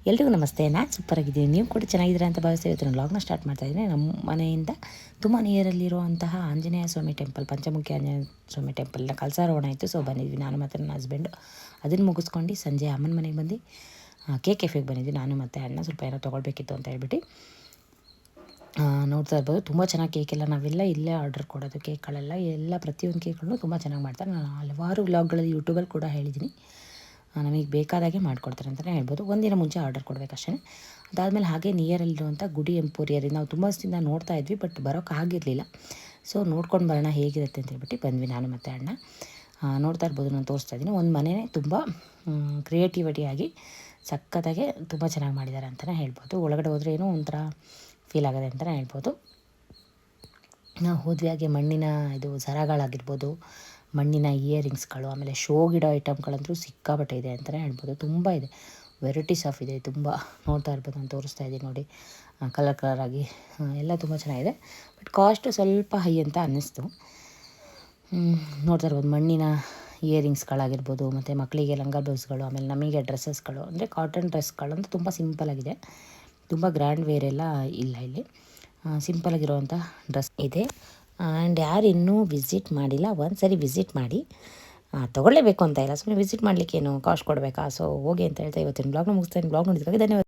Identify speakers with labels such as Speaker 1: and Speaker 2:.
Speaker 1: ಎಲ್ರಿಗೂ ನಮಸ್ತೆ. ನಾನು ಸೂಪರಾಗಿದ್ದೀನಿ, ನೀವು ಕೂಡ ಚೆನ್ನಾಗಿದ್ದೀರಾ ಅಂತ ಭಾವಿಸ್ತಾ ಇವತ್ತಿನ ವ್ಲಾಗ್ನ ಸ್ಟಾರ್ಟ್ ಮಾಡ್ತಾಯಿದ್ದೀನಿ. ನಮ್ಮ ಮನೆಯಿಂದ ತುಂಬ ನಿಯರಲ್ಲಿರುವಂತಹ ಆಂಜನೇಯ ಸ್ವಾಮಿ ಟೆಂಪಲ್, ಪಂಚಮುಖಿ ಆಂಜನೇಯ ಸ್ವಾಮಿ ಟೆಂಪಲ್ನ ಕಳಸಾರೋಹಣ ಇತ್ತು. ಸೊ ಬಂದಿದ್ವಿ ನಾನು ಮತ್ತು ನನ್ನ ಹಸ್ಬೆಂಡು. ಅದನ್ನು ಮುಗಿಸ್ಕೊಂಡು ಸಂಜೆ ಅಮ್ಮನ ಮನೆಗೆ ಬಂದು ಕೆಫೆಗೆ ಬಂದಿದ್ವಿ. ನಾನು ಮತ್ತು ಅಣ್ಣ ಸ್ವಲ್ಪ ಏನೋ ತೊಗೊಳ್ಬೇಕಿತ್ತು ಅಂತ ಹೇಳ್ಬಿಟ್ಟು ನೋಡ್ತಾ ಇರ್ಬೋದು. ತುಂಬ ಚೆನ್ನಾಗಿ ಕೇಕೆಲ್ಲ ನಾವೆಲ್ಲ ಇಲ್ಲೇ ಆರ್ಡರ್ ಕೊಡೋದು. ಕೇಕ್ಗಳೆಲ್ಲ ಪ್ರತಿಯೊಂದು ಕೇಕ್ಗಳನ್ನು ತುಂಬ ಚೆನ್ನಾಗಿ ಮಾಡ್ತಾರೆ. ನಾನು ಹಲವಾರು ವ್ಲಾಗ್ಗಳಲ್ಲಿ ಯೂಟ್ಯೂಬಲ್ಲಿ ಕೂಡ ಹೇಳಿದ್ದೀನಿ. ನಮಗೆ ಬೇಕಾದಾಗೆ ಮಾಡಿಕೊಡ್ತಾರೆ ಅಂತಲೇ ಹೇಳ್ಬೋದು. ಒಂದಿನ ಮುಂಚೆ ಆರ್ಡರ್ ಕೊಡಬೇಕಷ್ಟೇ. ಅದಾದಮೇಲೆ ಹಾಗೆ ನಿಯರಲ್ಲಿರುವಂಥ ಗುಡಿ ಎಂಪೋರಿಯರಿ ನಾವು ತುಂಬ ದಿನದಿಂದ ನೋಡ್ತಾ ಇದ್ವಿ, ಬಟ್ ಬರೋಕ್ಕಾಗಿರಲಿಲ್ಲ. ಸೊ ನೋಡ್ಕೊಂಡು ಬರೋಣ ಹೇಗಿರುತ್ತೆ ಅಂತ ಹೇಳ್ಬಿಟ್ಟು ಬಂದ್ವಿ ನಾನು ಮತ್ತು ಅಣ್ಣ. ನೋಡ್ತಾ ಇರ್ಬೋದು, ನಾನು ತೋರಿಸ್ತಾ ಇದ್ದೀನಿ. ಒಂದು ಮನೆಯೇ ತುಂಬ ಕ್ರಿಯೇಟಿವಿಟಿಯಾಗಿ ಸಖತ್ತಾಗೆ ತುಂಬ ಚೆನ್ನಾಗಿ ಮಾಡಿದ್ದಾರೆ ಅಂತಲೇ ಹೇಳ್ಬೋದು. ಒಳಗಡೆ ಹೋದರೆ ಏನೋ ಒಂಥರ ಫೀಲ್ ಆಗೋದೆ ಅಂತಲೇ ಹೇಳ್ಬೋದು. ನಾವು ಹೋದ್ವಿ. ಹಾಗೆ ಮಣ್ಣಿನ ಇದು ಸರಗಳಾಗಿರ್ಬೋದು, ಮಣ್ಣಿನ ಇಯರಿಂಗ್ಸ್ಗಳು, ಆಮೇಲೆ ಶೋಗಿಡೋ ಐಟಮ್ಗಳಂತೂ ಸಿಕ್ಕಾಪಟ್ಟೆ ಇದೆ ಅಂತಲೇ ಹೇಳ್ಬೋದು. ತುಂಬ ಇದೆ, ವೆರೈಟೀಸ್ ಆಫ್ ಇದೆ. ತುಂಬ ನೋಡ್ತಾ ಇರ್ಬೋದು, ನಾನು ತೋರಿಸ್ತಾ ಇದ್ದೀನಿ ನೋಡಿ. ಕಲರಾಗಿ ಎಲ್ಲ ತುಂಬ ಚೆನ್ನಾಗಿದೆ. ಬಟ್ ಕಾಸ್ಟು ಸ್ವಲ್ಪ ಹೈ ಅಂತ ಅನ್ನಿಸ್ತು. ನೋಡ್ತಾ ಇರ್ಬೋದು, ಮಣ್ಣಿನ ಇಯರಿಂಗ್ಸ್ಗಳಾಗಿರ್ಬೋದು, ಮತ್ತು ಮಕ್ಕಳಿಗೆ ಲಂಗ ಬ್ಲೌಸ್ಗಳು, ಆಮೇಲೆ ನಮಗೆ ಡ್ರೆಸ್ಸಸ್ಗಳು, ಅಂದರೆ ಕಾಟನ್ ಡ್ರೆಸ್ಗಳಂತೂ ತುಂಬ ಸಿಂಪಲಾಗಿದೆ. ತುಂಬ ಗ್ರ್ಯಾಂಡ್ ವೇರ್ ಎಲ್ಲ ಇಲ್ಲ ಇಲ್ಲಿ, ಸಿಂಪಲಾಗಿರುವಂಥ ಡ್ರೆಸ್ ಇದೆ. ಆ್ಯಂಡ್ ಯಾರು ಇನ್ನೂ ವಿಸಿಟ್ ಮಾಡಿಲ್ಲ, ಒಂದು ಸರಿ ವಿಸಿಟ್ ಮಾಡಿ. ತೊಗೊಳ್ಳೇಬೇಕು ಅಂತ ಇಲ್ಲ, ಸುಮ್ಮನೆ ವಿಸಿಟ್ ಮಾಡಲಿಕ್ಕೇನು ಕಾಸ್ಟ್ ಕೊಡಬೇಕಾ? ಸೊ ಹೋಗಿ ಅಂತ ಹೇಳ್ತಾ ಇವತ್ತಿನ ಬ್ಲಾಗ್ನ ಮುಗಿಸ್ತಾ. ಬ್ಲಾಗ್ ನೋಡಿದ್ದಕ್ಕಾಗಿ ಧನ್ಯವಾದ.